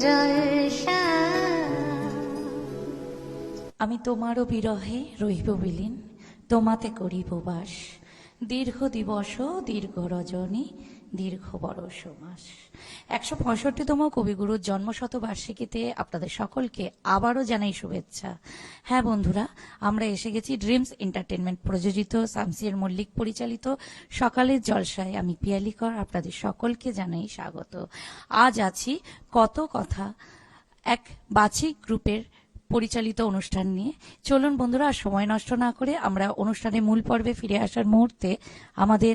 জলসা। আমি তোমারও বিরহে রহিব বিলীন, তোমাতে করিব বাস, দীর্ঘ দিবস দীর্ঘ রজনী দীর্ঘ বরষ মাস। ১৬৫তম কবিগুরুর জন্মশতবার্ষিকীতে আপনাদের সকলকে আবারও জানাই শুভেচ্ছা। হ্যাঁ বন্ধুরা, আমরা এসে গেছি ড্রিমস এন্টারটেনমেন্ট প্রযোজিত, শামসিয়ার মল্লিক পরিচালিত সকালের জলসায়। আমি পিয়ালি কর আপনাদের সকলকে জানাই স্বাগত। আজ আছি কত কথা, এক বাচিক গ্রুপের পরিচালিত অনুষ্ঠান নিয়ে। চলুন বন্ধুরা, আর সময় নষ্ট না করে আমরা অনুষ্ঠানের মূল পর্বে ফিরে আসার মুহূর্তে আমাদের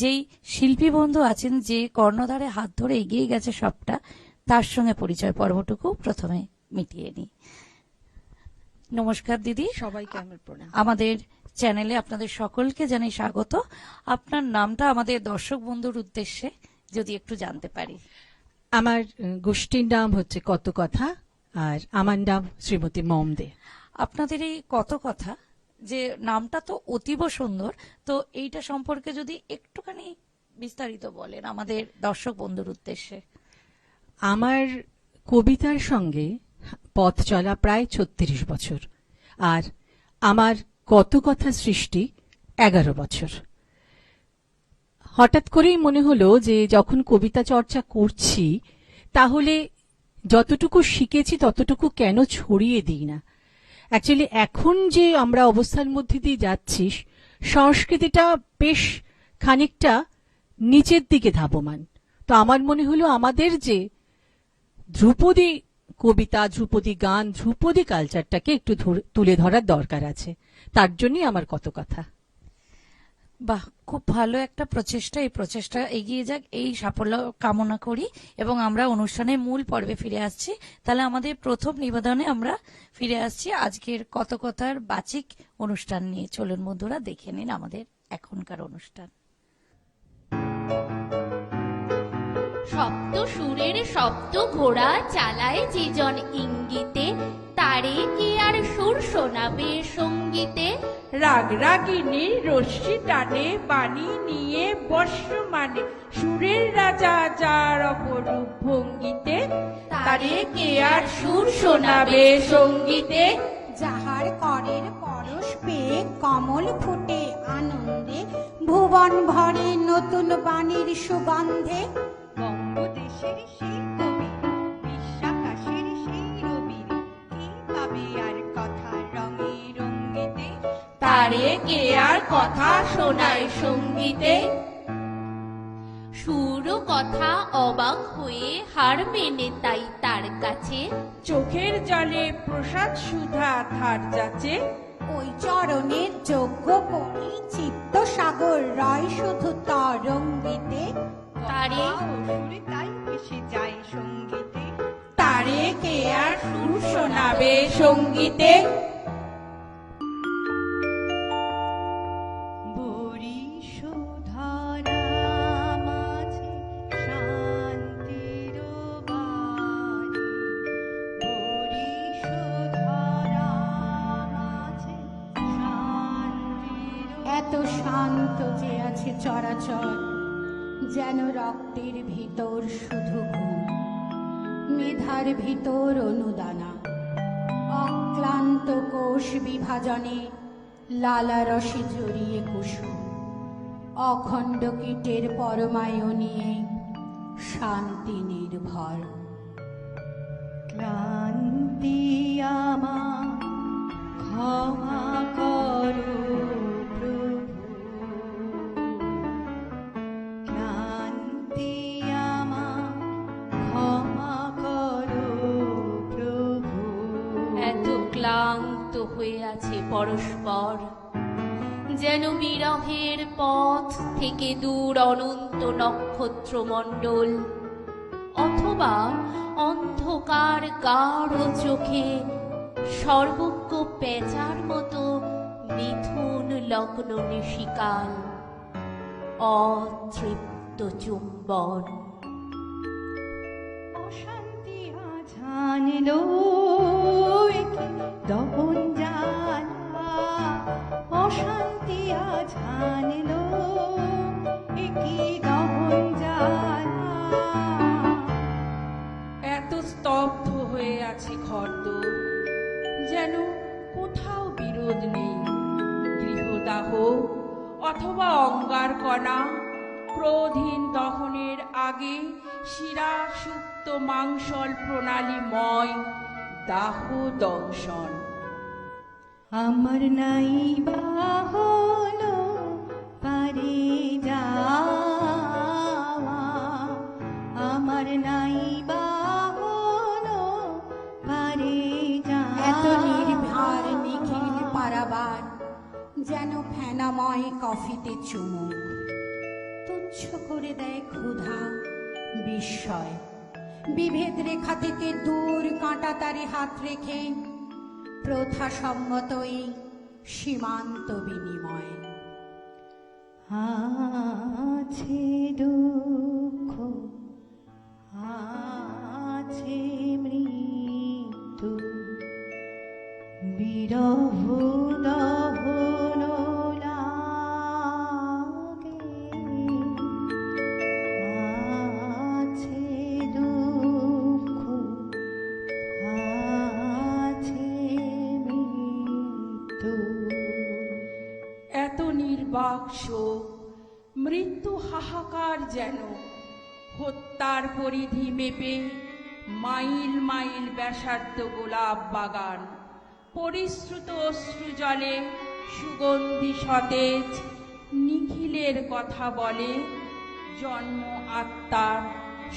যেই শিল্পী বন্ধু আছেন, যে কর্ণধারে হাত ধরে এগিয়ে গেছে সবটা, তার সঙ্গে পরিচয় পর্বটুকু প্রথমে মিটিয়ে নিই। নমস্কার দিদি, সবাইকে আমার প্রণাম। আমাদের চ্যানেলে আপনাদের সকলকে জানাই স্বাগত। আপনার নামটা আমাদের দর্শক বন্ধুর উদ্দেশ্যে যদি একটু জানতে পারি। আমার গোষ্ঠীর নাম হচ্ছে কত কথা, আর আমার নাম শ্রীমতী মম দে। আপনাদের এই কত কথা যে নামটা তো অতীব সুন্দর, তো এইটা সম্পর্কে যদি একটুখানি বিস্তারিত বলেন আমাদের দর্শক বন্ধুর উদ্দেশ্যে। আমার কবিতার সঙ্গে পথ চলা প্রায় ৩৬ বছর, আর আমার কত কথা সৃষ্টি ১১ বছর। হঠাৎ করেই মনে হলো যে যখন কবিতা চর্চা করছি, তাহলে যতটুকু শিখেছি ততটুকু কেন ছড়িয়ে দিই না। অ্যাকচুয়ালি এখন যে আমরা অবস্থার মধ্যে দিয়ে যাচ্ছি, সংস্কৃতিটা বেশ খানিকটা নিচের দিকে ধাবমান। তো আমার মনে হলো আমাদের যে ধ্রুপদী কবিতা, ধ্রুপদী গান, ধ্রুপদী কালচারটাকে একটু তুলে ধরার দরকার আছে। তার জন্যই আমার কত কথা। বাহ, খুব ভালো একটা প্রচেষ্টা। এই প্রচেষ্টা এগিয়ে যাক, এই সাফল্য কামনা করি এবং আমরা অনুষ্ঠানের মূল পর্বে ফিরে আসছি। তাহলে আমাদের প্রথম নিবেদনে আমরা ফিরে আসছি আজকের কত কথার বাচিক অনুষ্ঠান নিয়ে। চলুন বন্ধুরা, দেখে নিন আমাদের এখনকার অনুষ্ঠান। সপ্ত সুরের সপ্ত ঘোড়া চালায় যে জন ইঙ্গিতে, তারে কি আর সুর শোনাবে সঙ্গীতে। রাগ রাগিনীর রশ্মি টানে বাণী নিয়ে বর্ষমানে, সুরের রাজা যার অপরূপ ভঙ্গিতে, তারে কে আর সুর শোনাবে সঙ্গীতে। যাহার করের পরশ পেয়ে কমল ফুটে আনন্দে, ভুবন ভরে নতুন বাণীর সুগন্ধে। বঙ্গদেশের সেই কবি, বিশ্বাকাশের সেই রবি, কি পাবে আর কথা রঙে রঙ্গিতে। তারে কে আর কথা শোনায় সঙ্গীতে। সুর কথা অবাক হয়ে হার মেনে তাই তার কাছে, চোখের জলে প্রসাদ সুধা ধার যাচে। ওই চরণের যজ্ঞ করে চিত্ত সাগর রয় শুধু তরঙ্গিতে। তারে সুরে তাই ভেসে যায় সঙ্গীতে। তারে কে আর সুর শোনাবে সঙ্গীতে। বরিশোধারা মাঝে শান্তির বাণী, বরিশোধারা মাঝে শান্তির। এত শান্ত যে আছে চরাচর, যেন রক্তের ভিতর শুধু ঘুম, মেধার ভিতর অনুদানা, অক্লান্ত কোষ বিভাজনে লালা রসে জড়িয়ে কুসুম, অখণ্ড কীটের পরমায়নিয়ে শান্তি নির্ভর। ক্লান্তি আমার ক্ষমা করো প্রভু, ক্লান্তি আমার ক্ষমা করো প্রভু। এত ক্লান্ত হয়ে আছে পরস্পর, যেন বিরহের পথ থেকে দূর অনন্ত নক্ষত্রমণ্ডল, অথবা অন্ধকার গাঢ় চোখে সর্বজ্ঞ পেঁচার মতো মিথুন লগ্ন নিশিকাল, অতৃপ্ত চুম্বন। অশান্তি আঝানলো দহন জ্বালা, অশান্তি আঝানলো একই দহন জ্বালা। এত স্তব দহনের আগে শিরা সুপ্ত মাংসল প্রণালীময় দাহ দংশন। আমার নাই বা হলো পারে যাওয়া, আমার নাই বা হলো পারে এত যাওয়া। নির্ভার নিখিল পারাবার যেন ফেনাময় কফিতে চুমুক, তুচ্ছ করে দেয় ক্ষুধা বিস্ময়। বিভেদ রেখা থেকে দূর কাঁটা তারে হাত রেখে প্রথা সম্মতই সীমান্ত বিনিময়। আছে দুঃখ, আছে মৃত্যু, বিরহ দহন লাগে। আছে দুঃখ, আছে মৃত্যু। এত নির্বাক শোক, মৃত্যু হাহাকার যেন হত্যার পরিধি মেপে মাইল মাইল ব্যাসার্ধ গোলাপ বাগান। পরিশ্রুত অশ্রু জলে সুগন্ধি সতেজ নিখিলের কথা বলে জন্ম আত্মার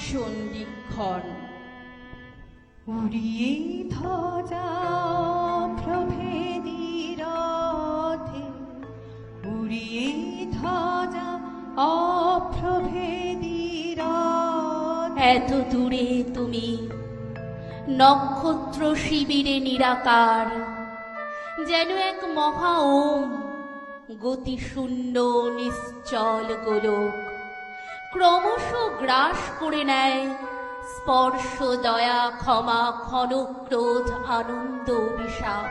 সন্ধিক্ষণ। উড়িয়ে ধ্বজা প্রভেদী রথে, উড়িয়ে ধ্বজা অপ্রভেদী রথে। এত দূরে তুমি নক্ষত্র শিবিরে নিরাকার, যেন এক মহা ওম গতিশূন্য নিশ্চল গোলক। ক্রমশ গ্রাস করে নেয় স্পর্শ দয়া ক্ষমা ক্ষণ ক্রোধ আনন্দ অভিশাপ।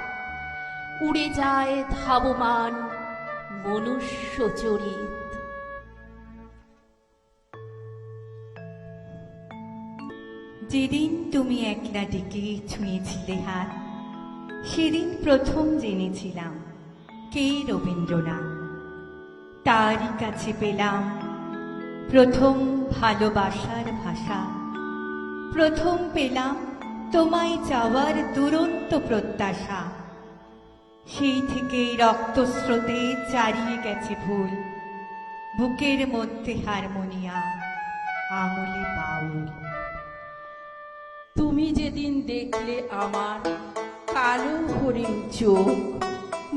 উড়ে যায় ধাবমান মনুষ্য চরিত। যেদিন তুমি একলা ডেকে ছুঁয়েছিলে হাত, সেদিন প্রথম জেনেছিলাম কে রবীন্দ্রনাথ। তারই কাছে পেলাম প্রথম ভালোবাসার ভাষা, প্রথম পেলাম তোমায় চাওয়ার দুরন্ত প্রত্যাশা। সেই থেকেই রক্তস্রোতে চারিয়ে গেছে ভুল, বুকের মধ্যে হারমোনিয়া, আঙুলে বাউল। তুমি যেদিন দেখলে আমার কালো হরিণ চোখ,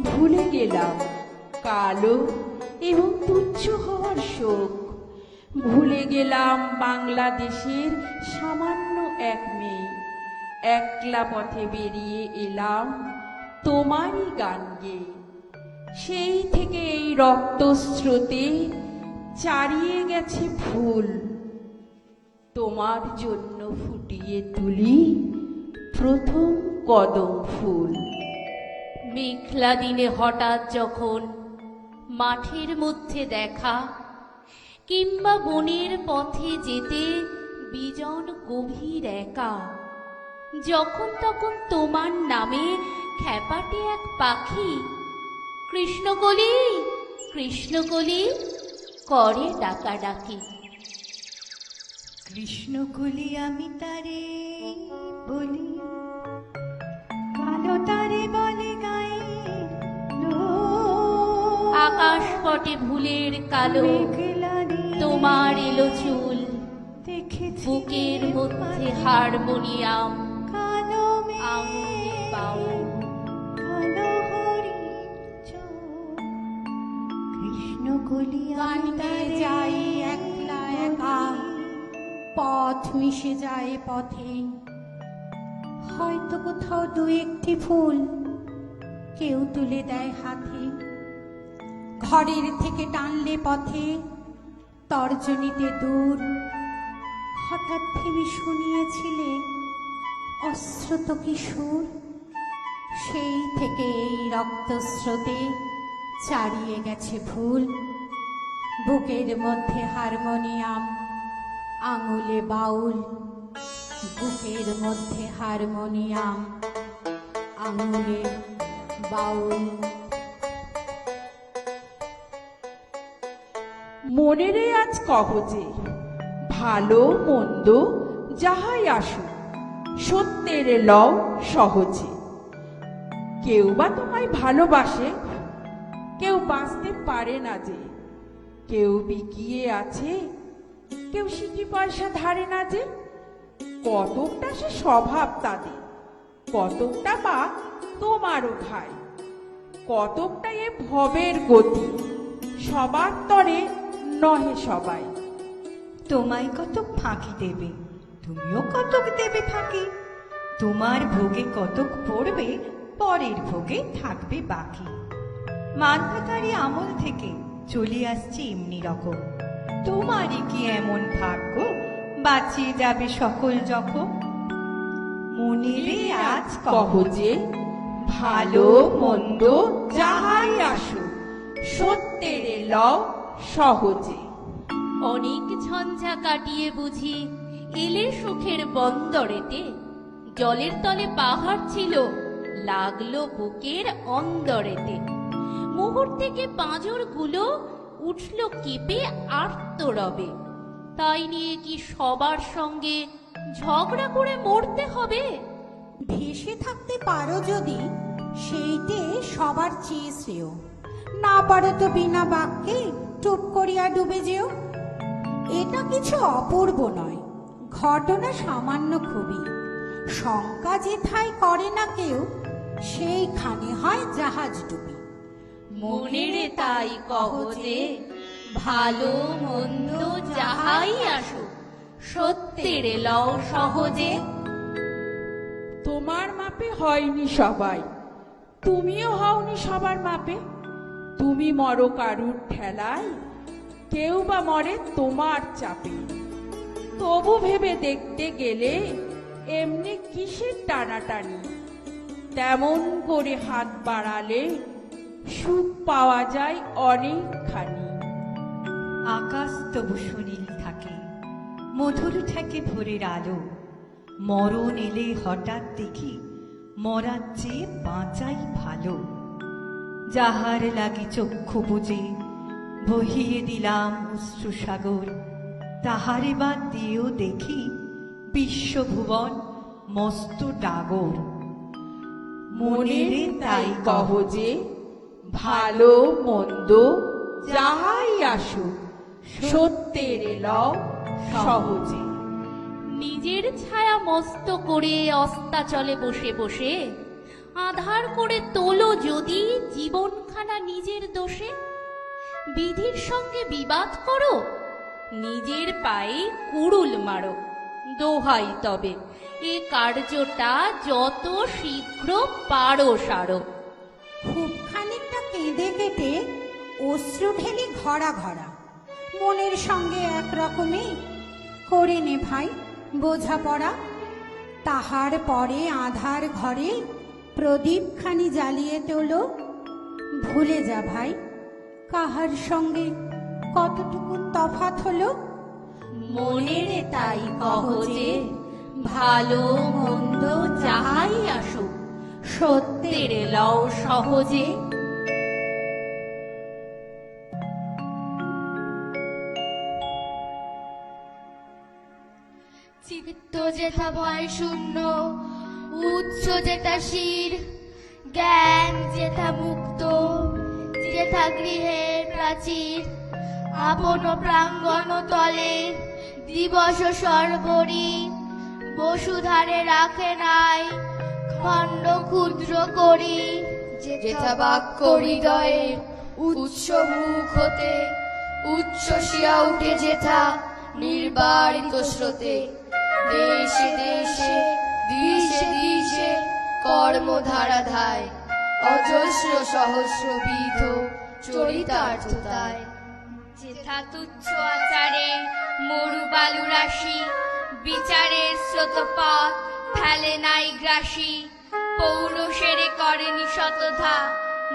ভুলে গেলাম কালো এবং তুচ্ছ হওয়ার শোক। ভুলে গেলাম বাংলাদেশের সামান্য এক মেয়ে, একলা পথে বেরিয়ে এলাম তোমারই গান গেয়ে। সেই থেকে এই রক্তস্রোতে চারিয়ে গেছে ফুল, তোমার জন্য ফুটিয়ে তুলি প্রথম কদম ফুল। মেঘলা দিনে হঠাৎ যখন মাঠের মধ্যে দেখা, কিংবা বনের পথে যেতে বিজন গভীর একা, যখন তখন তোমার নামে খ্যাপাটে এক পাখি কৃষ্ণকলি কৃষ্ণকলি করে ডাকাডাকি। কৃষ্ণকলি আমি তারে বলি, কালো তারে বলে গায়ে আকাশ পটে ভুলের কালো মেঘলা দিনে তোমার এলো চুল, দেখেছি বুকের মধ্যে হারমোনিয়াম, কালো আঙুলে বাউল। কালো হরিণ চোখ। কৃষ্ণকলি গান আমি গেয়ে তারে যাই একলা একা, পথ মিশে যায় পথে। হয়তো কোথাও দু একটি ফুল কেউ তুলে দেয় হাতে। ঘরের থেকে টানলে পথে তর্জনীতে দূর, হঠাৎ থেমে শুনিয়েছিলে অশ্রুত কিশোর। সেই থেকে এই রক্তস্রোতে চারিয়ে গেছে ফুল, বুকের মধ্যে হারমোনিয়াম, আঙুলে বাউল। বুকের মধ্যে হারমোনিয়াম, আঙুলে বাউল। মনেরে আজ কহ যে ভালো মন্দ যাহাই আসুক সত্যের লও সহজে। কেউ বা তোমায় ভালোবাসে, কেউ বাঁচতে পারে না যে, কেউ বিকিয়ে আছে, কেউ সিটি পয়সা ধারে না যে। কতকটা সে স্বভাব তাদের, কতকটা বা তোমারও ভাই, কতকটা এ ভবের গতি, সবার তরে নহে সবাই। তোমায় কতক ফাঁকি দেবে, তুমিও কতক দেবে ফাঁকি। তোমার ভোগে কতক পড়বে, পরের ভোগে থাকবে বাকি। মানভাতারি আমল থেকে চলে আসছে এমনি রকম। তোমারই কি এমন ভাগ্য, বাঁচিয়ে যাবে সকল যখন। মনেরে আজ কহ যে ভালো মন্দ যাহাই আসুক সত্যের লও সহজে। অনেক ঝঞ্ঝা কাটিয়ে বুঝি এলে সুখের বন্দরেতে। জলের তলে পাহাড় ছিল, লাগলো বুকের অন্দরেতে। মোহর থেকে পাঁজর গুলো উঠল কেঁপে আর্তরবে। তাই নিয়ে কি সবার সঙ্গে ঝগড়া করে মরতে হবে? ভেসে থাকতে পারো যদি, সেইটে সবার চেয়ে শ্রেয়। না পারো তো বিনা বাক্যে টুপ করিয়া ডুবে যেও। এটা কিছু অপূর্ব নয়, ঘটনা সামান্য খুবই। শঙ্কা যেথায় করে না কেউ, সেইখানে হয় জাহাজ ডুবি। মনেরে তাই কহ যে ভালো মন্দ যাহাই আসুক সত্যের লও সহজে। তোমার মাপে হয়নি সবাই, তুমিও হওনি সবার মাপে। তুমি মরো কারুর ঠেলায়, কেউ বা মরে তোমার চাপে। তবু ভেবে দেখতে গেলে এমনি কিসের টানাটানি, তেমন করে হাত বাড়ালে সুখ পাওয়া যায় অনেকখানি। আকাশ তবু সুনীল থাকে, মধুর থাকে ভোরের আলো। মরণ এলে হঠাৎ দেখি, মরার চেয়ে বাঁচাই ভালো। যাহার লাগি চক্ষু বুঝে বহিয়ে দিলাম অশ্রুসাগর, তাহারে বাদ দিয়েও দেখি বিশ্বভুবন মস্ত ডাগর। মনেরে তাই কহ যে ভালো মন্দ যাহাই আসুক সত্যের লও সহজে। নিজের ছায়া মস্ত করে অস্তাচলে বসে বসে আধার করে তোলো যদি জীবনখানা নিজের দোষে। বিধির সঙ্গে বিবাদ করো, নিজের পায়ে কুড়ুল মারো। দোহাই তবে এ কার্যটা যত শীঘ্র পারো সারো। খুব খানিকটা কেঁদে কেটে অশ্রু ঢেলে ঘরা ঘরা, মনের সঙ্গে একরকমে করে নে ভাই বোঝাপড়া। তাহার পরে আধার ঘরে প্রদীপখানি জ্বালিয়ে তোলো। ভুলে যা ভাই কাহার সঙ্গে কতটুকু তফাৎ হলো। মনেরে তাই কহ যে ভালো মন্দ যাহাই আসুক সত্যের লও সহজে। চিত্ত যেথা ভয় শূন্য, উচ্চ যেথা শির, জ্ঞান যেথা মুক্ত, যেথা গৃহের প্রাচীর। আপন প্রাঙ্গণ তলে দিবস সর্বরি, বসুধারে রাখে নাই খণ্ড ক্ষুদ্র করি। যেথা বাক্য হৃদয়ের উচ্চ মুখ হতে উচ্ছ্বসিয়া উঠে যেথা নির্বারিত স্রোতে। দেশে দেশে দিশে দিশে কর্মধারা ধায়, অজস্র সহস্রবিধ চরিতার্থতায়। যেথা তুচ্ছ আচারে মরু বালু রাশি, বিচারের স্রোতপথ ফেলে নাই গ্রাসী। পৌরুষেরে করেনি শতধা,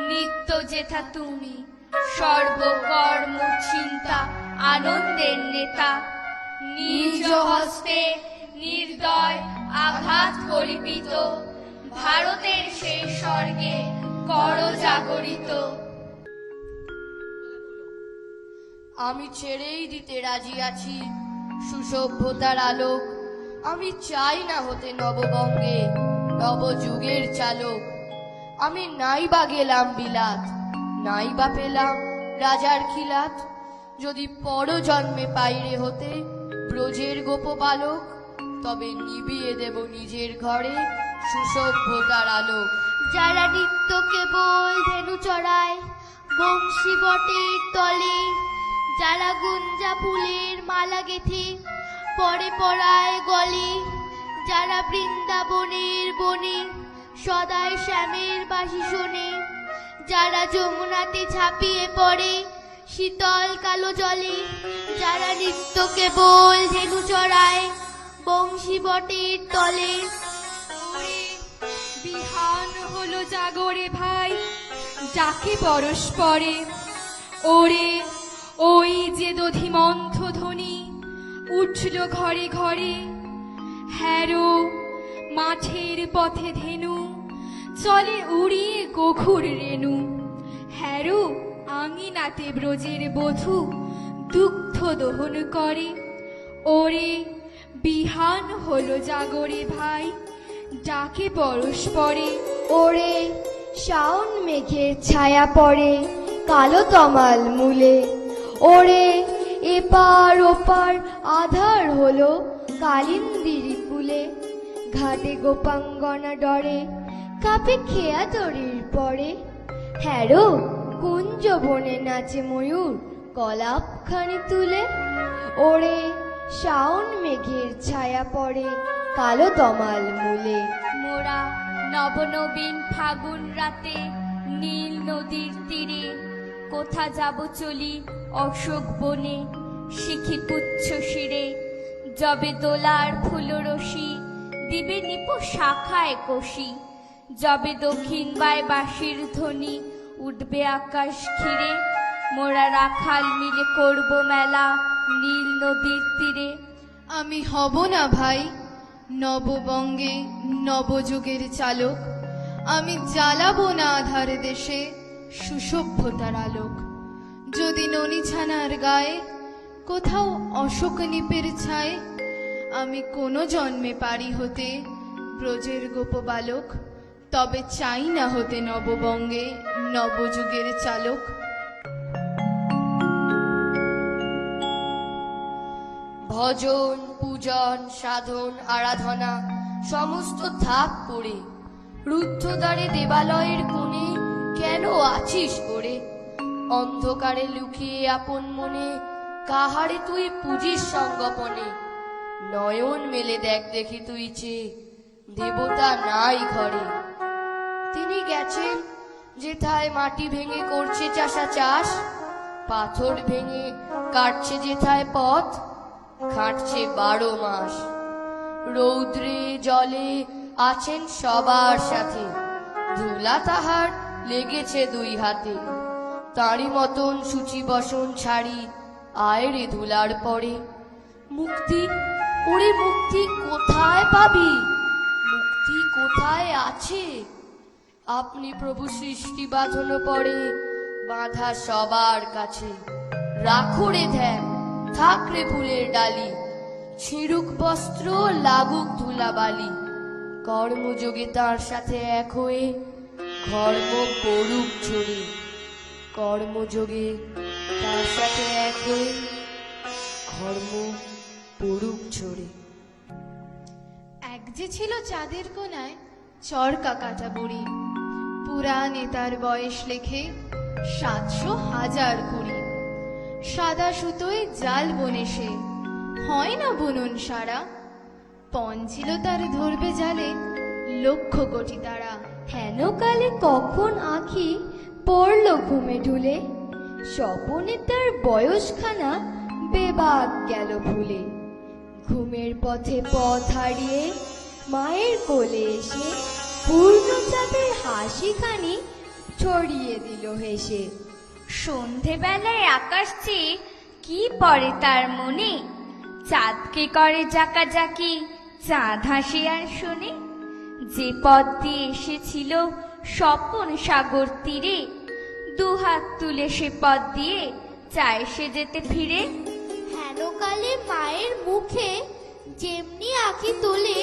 নিত্য যেথা তুমি সর্বকর্ম চিন্তা আনন্দের নেতা। নিজ হস্তে নির্দয় আঘাত করিপিত, ভারতের সেই স্বর্গে কর জাগরিত। আমি ছেড়েই দিতে রাজি আছি সুসভ্যতার আলোক। আমি চাই না হতে নববঙ্গে নবযুগের চালক। আমি নাই বা গেলাম বিলাত, নাই বা পেলাম রাজার খিলাত, যদি পর জন্মে পাইরে হতে ব্রজের গোপ বালক, তবে নিবিয়ে দেব নিজের ঘরে সুসভ্যতার আলোক। যারা নিত্য কেবল ধেনু চড়ায় বংশী বটের তলে, যারা গুঞ্জা ফুলের মালা গেথে পরে পড়ায় গলে, যারা বৃন্দাবনের বনে সদাই শ্যামের বাঁশি শোনে, যারা যমুনাতে ঝাঁপিয়ে পড়ে শীতল কালো জলে, যারা নিত্য কেবল ধেনু চড়ায় বংশী বটের তলে। বিহান হলো জাগরে ভাই, যাকে পরশ পরে। ওরে ওই যে দধিমন্থ ধ্বনি উঠল ঘরে ঘরে। হ্যারো মাঠের পথে ধেনু চলে উড়িয়ে গখুর রেণু। হ্যারো আঙিনাতে ব্রজের বধূ দুগ্ধ দহন করে। ওরে বিহান হলো জাগরে ভাই, ডাকে পরশ পরে। ওরে শাওন মেঘের ছায়া পড়ে কালো তমাল মূলে। ওরে এপার ওপার আধার হলো কালিন্দিরি কুলে। ঘাটে গোপাঙ্গনা ডরে কাপে খেয়া তরির পরে। হ্যারো কুঞ্জ বনে নাচে ময়ূর কলাপ খানি তুলে। ওরে শাওন মেঘের ছায়া পড়ে কালো তমাল মূলে। মোরা নবনবীন ফাগুন রাতে নীল নদীর তীরে, কোথা যাব চলি অশোক বনে শিখি পুচ্ছ শিরে। যবে দোলার ফুলরশি দিবে নিপ শাখায় কষি, যবে দক্ষিণ বায় বাঁশির ধ্বনি উঠবে আকাশ ঘিরে। মোরা রাখাল মিলে করব মেলা নীল নদীর তীরে। আমি হব না ভাই নববঙ্গে নবযুগের চালক। আমি জ্বালাবো না আধার দেশে সুসভ্যতার আলোক। যদি ননি ছানার গায়ে কোথাও অশোক নিপের ছায়, আমি কোনো জন্মে পারি হতে ব্রজের গোপ বালক, তবে চাই না হতে নববঙ্গে নবযুগের চালক। ভজন পূজন সাধন আরাধনা সমস্ত থাক পড়ে, রুদ্ধদ্বারে দেবালয়ের কোণে কেন আছিস পড়ে? অন্ধকারে লুকিয়ে আপন মনে কাহারে তুই পুজিস সঙ্গপনে। নয়ন মেলে দেখ দেখি তুই চেয়ে, দেবতা নাই ঘরে। তিনি গেছেন যেথায় মাটি ভেঙে করছে চাষা চাষ, পাথর ভেঙে কাটছে যেথায় পথ, খাটছে 12 মাস। রৌদ্রে জলে আছেন সবার সাথে, ধুলা তাহার লেগেছে 2 হাতে। তাঁরই মতন সূচি বসন ছাড়ি আয় রে ধুলার পরে। মুক্তি, ওরে মুক্তি কোথায় পাবি? মুক্তি কোথায় আছে? আপনি প্রভু সৃষ্টি বাঁধন পড়ে বাঁধা সবার কাছে। রাখো রে ধ্যান, থাক রে ফুলের ডালি, ছিড়ুক বস্ত্র লাগুক ধুলাবালি। কর্মযোগে তার সাথে এক হয়ে ধর্ম পড়ুক ছড়ে। কর্মযোগে তার সাথে এক হয়ে ধর্ম পড়ুক ছড়ে। এক যে ছিল চাঁদের কোনায় চরকা কাটা বুড়ি, পুরাণে তার বয়স লেখে 700,000 কুড়ি। সাদা সুতোয় জাল বনে সে, হয় না বুনন সারা। পণ ছিল তার ধরবে জালে 1,00,000 কোটি তারা। হেন কালে কখন আঁখি পড়ল ঘুমে ঢুলে, স্বপনে তার বয়সখানা বেবাক গেল ভুলে। ঘুমের পথে পথ হারিয়ে মায়ের কোলে এসে পূর্ণচাঁদের হাসিখানি ছড়িয়ে দিল হেসে। সন্ধেবেলায় আকাশ চেয়ে কি পড়ে তার মনে, চাঁদকে করে জাকাজাকি চাঁদ হাসি আর শোনে। যে পথ দিয়ে এসেছিল স্বপন সাগর তীরে, 2 হাত তুলে সে পথ দিয়ে চায় সে যেতে ফিরে। হেন হেন কালে মায়ের মুখে যেমনি আঁকি তোলে,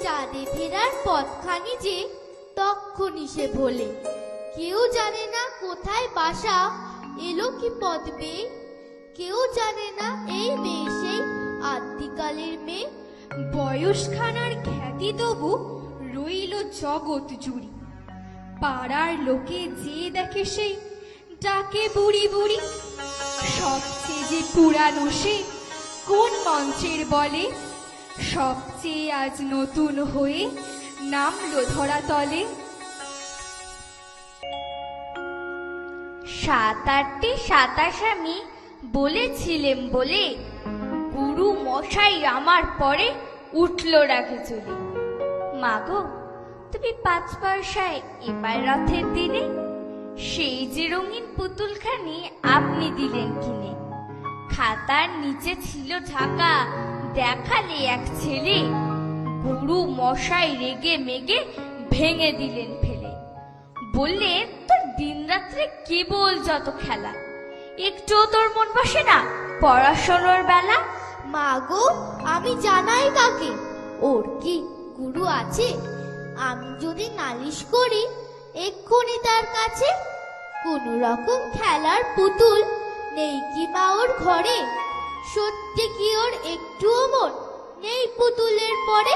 চাঁদে ফেরার পথখানি যে তক্ষুনি সে ভোলে। কেউ জানে না কোথায় বাসা, এলো কি পথ বেয়ে, কেউ জানে না এই মেয়ে সেই আদ্যিকালের মেয়ে। বয়সখানার খ্যাতি তবু রইল জগৎ জুড়ি, পাড়ার লোকে যে দেখে সেই ডাকে বুড়ি বুড়ি। সবচেয়ে যে পুরানো সে কোন মঞ্চের বলে, সবচেয়ে আজ নতুন হয়ে নামলো ধরাতলে। 7-8টি 27 আমি বলেছিলেম বলে, গুরু মশাই আমার পরে উঠল রাগে চলে। মাগো, তুমি 5 পয়সায় এবার রথের দিনে সেই যে রঙিন পুতুলখানি আপনি দিলেন কিনে। খাতার নিচে ছিল ঢাকা, দেখালে এক ছেলে, গুরু মশাই রেগে মেগে ভেঙে দিলেন ফেলে। বললেন, তোর দিনরাত্রে কেবল যত খেলা, একটুও তোর মন বসে না পড়াশোনার বেলা। মাগো, আমি জানাই কাকে, ওর কি গুরু আছে? আমি যদি নালিশ করি এক্ষুনি তার কাছে। কোন রকম খেলার পুতুল নেই কি মা ওর ঘরে? সত্যি কি ওর একটুও মন নেই পুতুলের পরে?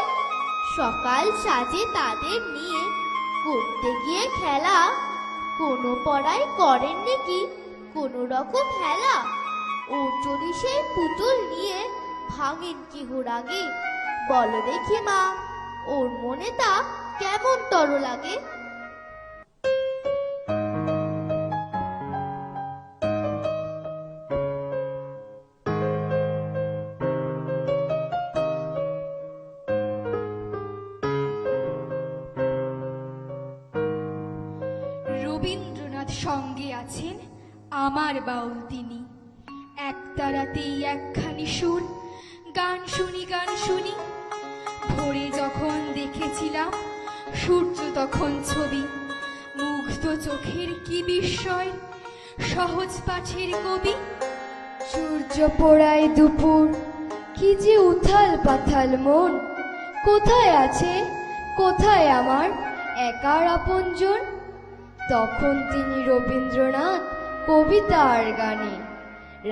সকাল সাজে তাদের নিয়ে করতে গিয়ে খেলা, কোনো পড়ায় করেন নাকি কোন রকম হেলা? ওর যদি সেই পুতুল নিয়ে ভাঙেন কি হোরাগে, বলো দেখি মা, ওর মনে তা কেমন তর লাগে? রবীন্দ্রনাথ সঙ্গে আছেন আমার বাউল তিনি, একতারাতেই একখানি সুর, গান শুনি গান শুনি। ভোরে যখন দেখেছিলাম সূর্য তখন ছবি, মুগ্ধ চোখের কি বিস্ময় সহজ পাঠের কবি। সূর্য পোড়ায় দুপুর, কি যে উথাল পাথাল মন, কোথায় আছে কোথায় আমার একার আপনজন? তখন তিনি রবীন্দ্রনাথ কবিতার গানে,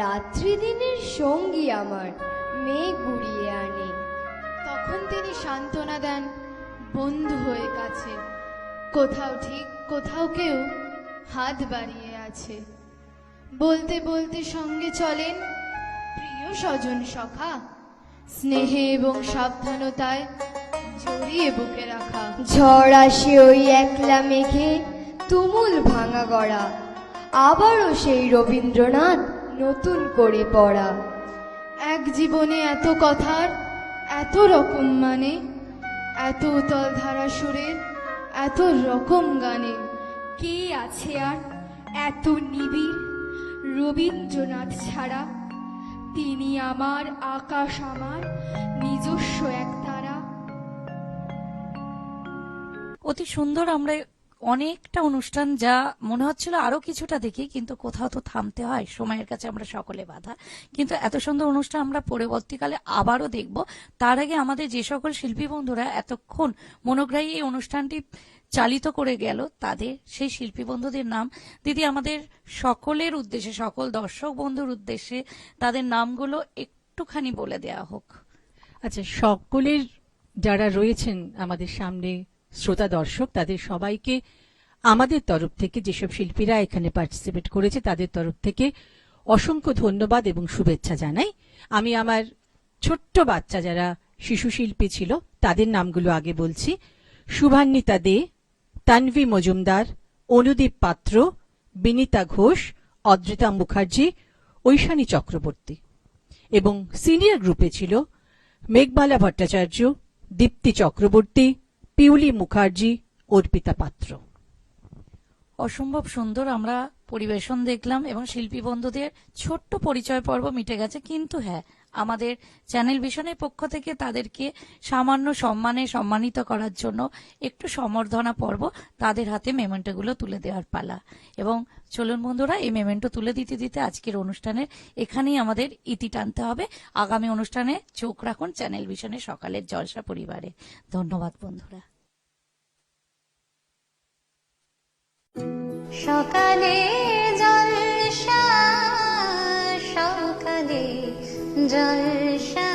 রাত্রি দিনের সঙ্গী আমার মেঘ গুড়িয়ে আনে। তখন তিনি সান্ত্বনা দেন বন্ধু হয়ে কাছে, কোথাও ঠিক কোথাও কেউ হাত বাড়িয়ে আছে। বলতে বলতে সঙ্গে চলেন প্রিয় স্বজন সখা, স্নেহে এবং সাবধানতায় জড়িয়ে বুকে রাখা। ঝড় আসে ওই একলা মেঘে তুমুল ভাঙা গড়া, আবারও সেই রবীন্দ্রনাথ নতুন করে পড়া। এক জীবনে এত কথার এত রকম মানে, এত উতল ধারা সুরের এত রকম গানে। কে আছে আর এত নিবিড় রবীন্দ্রনাথ ছাড়া? তিনি আমার আকাশ, আমার নিজস্ব এক তারা। অতি সুন্দর। আমরা অনেকটা অনুষ্ঠান, যা মনে হচ্ছিল আরো কিছুটা দেখি, কিন্তু কোথাও তো থামতে হয়, সময়ের কাছে আমরা সকলে বাধা। কিন্তু এত সুন্দর অনুষ্ঠান আমরা পরবর্তীকালে আবারও দেখব। তার আগে আমাদের যে সকল শিল্পী বন্ধুরা এতক্ষণ মনোগ্রাহী এই অনুষ্ঠানটি চালিত করে গেল, তাদের সেই শিল্পী বন্ধুদের নাম দিদি আমাদের সকলের উদ্দেশ্যে, সকল দর্শক বন্ধুর উদ্দেশ্যে তাদের নামগুলো একটুখানি বলে দেয়া হোক। আচ্ছা, সকলের যারা রয়েছেন আমাদের সামনে শ্রোতা দর্শক, তাদের সবাইকে আমাদের তরফ থেকে, যেসব শিল্পীরা এখানে পার্টিসিপেট করেছে তাদের তরফ থেকে অসংখ্য ধন্যবাদ এবং শুভেচ্ছা জানাই। আমি আমার ছোট্ট বাচ্চা যারা শিশু শিল্পী ছিল তাদের নামগুলো আগে বলছি: শুভান্বিতা দে, তানভি মজুমদার, অনুদীপ পাত্র, বিনীতা ঘোষ, অদ্রিতা মুখার্জি, ঐশানী চক্রবর্তী। এবং সিনিয়র গ্রুপে ছিল মেঘবালা ভট্টাচার্য, দীপ্তি চক্রবর্তী, পিউলি মুখার্জি, অর্পিতা পাত্র। অসম্ভব সুন্দর আমরা পরিবেশন দেখলাম এবং শিল্পী বন্ধুদের ছোট্ট পরিচয় পর্ব মিটে গেছে, কিন্তু হ্যাঁ, আমাদের চ্যানেল ভিশনের পক্ষ থেকে তাদেরকে সামান্য সম্মানে সম্মানিত করার জন্য একটু সম্বর্ধনা পর্ব, তাদের হাতে মেমেন্টোগুলো তুলে দেওয়ার পালা। এবং চলুন বন্ধুরা, এই মেমেন্টো তুলে দিতে দিতে আজকের অনুষ্ঠানের এখানেই আমাদের ইতি টানতে হবে। আগামী অনুষ্ঠানে চোখ রাখুন চ্যানেল ভিশনের সকালের জলসা পরিবারে। ধন্যবাদ বন্ধুরা। সকালে জলসা, সকালে জলসা।